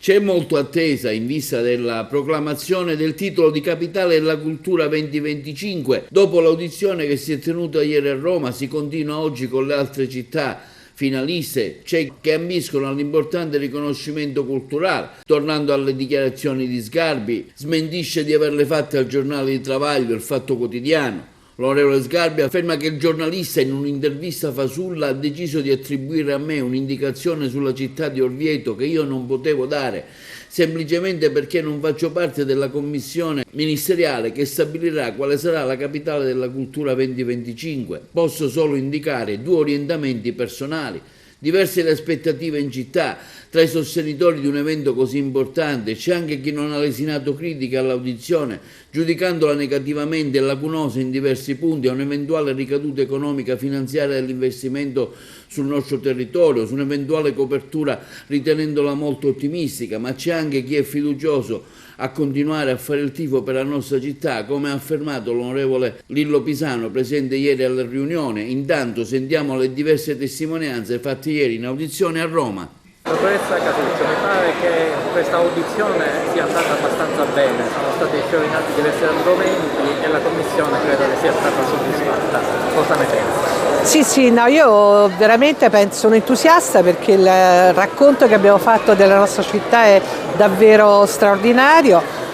C'è molto attesa in vista della proclamazione del titolo di Capitale della Cultura 2025. Dopo l'audizione che si è tenuta ieri a Roma, si continua oggi con le altre città finaliste. C'è che ambiscono all'importante riconoscimento culturale. Tornando alle dichiarazioni di Sgarbi, smentisce di averle fatte al giornale di Travaglio, Il Fatto Quotidiano. L'onorevole Sgarbi afferma che il giornalista in un'intervista fasulla ha deciso di attribuire a me un'indicazione sulla città di Orvieto che io non potevo dare, semplicemente perché non faccio parte della commissione ministeriale che stabilirà quale sarà la capitale della cultura 2025. Posso solo indicare 2 orientamenti personali. Diverse le aspettative in città. Tra i sostenitori di un evento così importante c'è anche chi non ha lesinato critiche all'audizione, giudicandola negativamente e lacunosa in diversi punti a un'eventuale ricaduta economica finanziaria dell'investimento sul nostro territorio, su un'eventuale copertura ritenendola molto ottimistica, ma c'è anche chi è fiducioso a continuare a fare il tifo per la nostra città, come ha affermato l'onorevole Lillo Pisano, presente ieri alla riunione. Intanto sentiamo le diverse testimonianze fatte ieri in audizione a Roma. Dottoressa Casuccio, mi pare che questa audizione sia andata abbastanza bene, sono stati sciorinati diversi argomenti e la Commissione credo che sia stata soddisfatta. Cosa ne pensa? Sì, no, io veramente sono entusiasta perché il racconto che abbiamo fatto della nostra città è davvero straordinario.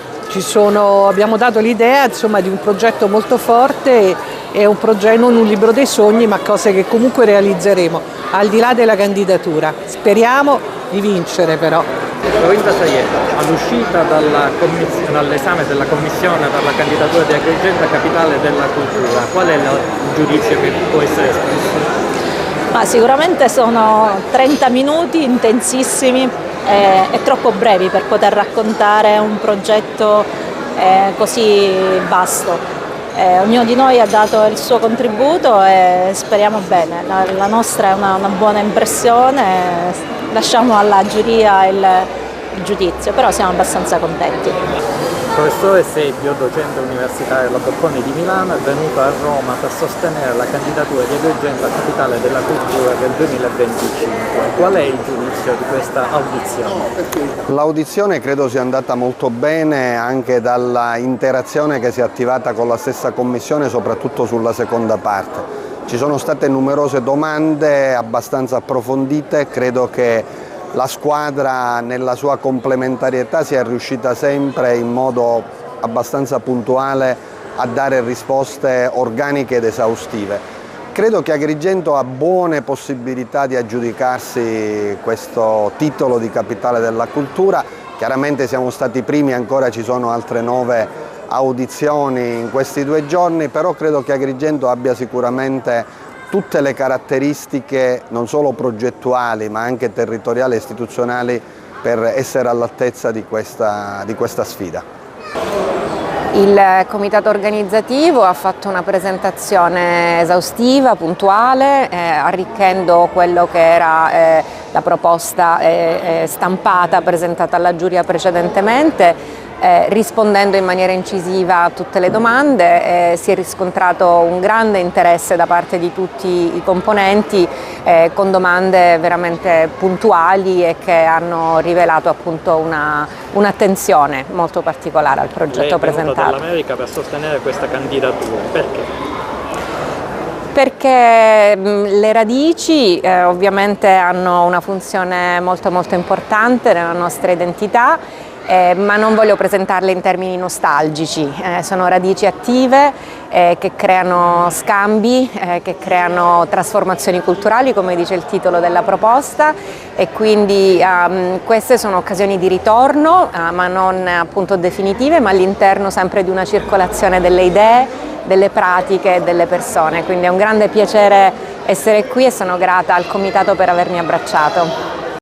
Abbiamo dato l'idea di un progetto molto forte e un progetto, non un libro dei sogni, ma cose che comunque realizzeremo, al di là della candidatura. Speriamo di vincere però. Lorinda Saietta, all'uscita dall'esame della Commissione per la candidatura di Agrigento a Capitale della Cultura, qual è il giudizio che può essere espresso? Ma sicuramente sono 30 minuti intensissimi e troppo brevi per poter raccontare un progetto così vasto. Ognuno di noi ha dato il suo contributo e speriamo bene. La nostra è una buona impressione, lasciamo alla giuria il giudizio, però siamo abbastanza contenti. Il professore Sebbio, docente universitario alla Bocconi di Milano, è venuto a Roma per sostenere la candidatura di Agrigento a Capitale della Cultura del 2025. Qual è il giudizio di questa audizione? L'audizione credo sia andata molto bene anche dalla interazione che si è attivata con la stessa Commissione, soprattutto sulla seconda parte. Ci sono state numerose domande abbastanza approfondite, credo che la squadra nella sua complementarietà sia riuscita sempre in modo abbastanza puntuale a dare risposte organiche ed esaustive. Credo che Agrigento ha buone possibilità di aggiudicarsi questo titolo di Capitale della Cultura. Chiaramente siamo stati primi, ancora ci sono altre 9 audizioni in questi 2 giorni, però credo che Agrigento abbia sicuramente tutte le caratteristiche non solo progettuali ma anche territoriali e istituzionali per essere all'altezza di questa sfida. Il comitato organizzativo ha fatto una presentazione esaustiva, puntuale, arricchendo quello che era la proposta stampata presentata alla giuria precedentemente. Rispondendo in maniera incisiva a tutte le domande, si è riscontrato un grande interesse da parte di tutti i componenti con domande veramente puntuali e che hanno rivelato appunto un'attenzione molto particolare al progetto presentato. Lei è venuta dall'America per sostenere questa candidatura, perché? Perché le radici ovviamente hanno una funzione molto importante nella nostra identità. Ma non voglio presentarle in termini nostalgici, sono radici attive che creano scambi, che creano trasformazioni culturali, come dice il titolo della proposta, e quindi queste sono occasioni di ritorno, ma non appunto definitive, ma all'interno sempre di una circolazione delle idee, delle pratiche e delle persone. Quindi è un grande piacere essere qui e sono grata al Comitato per avermi abbracciato.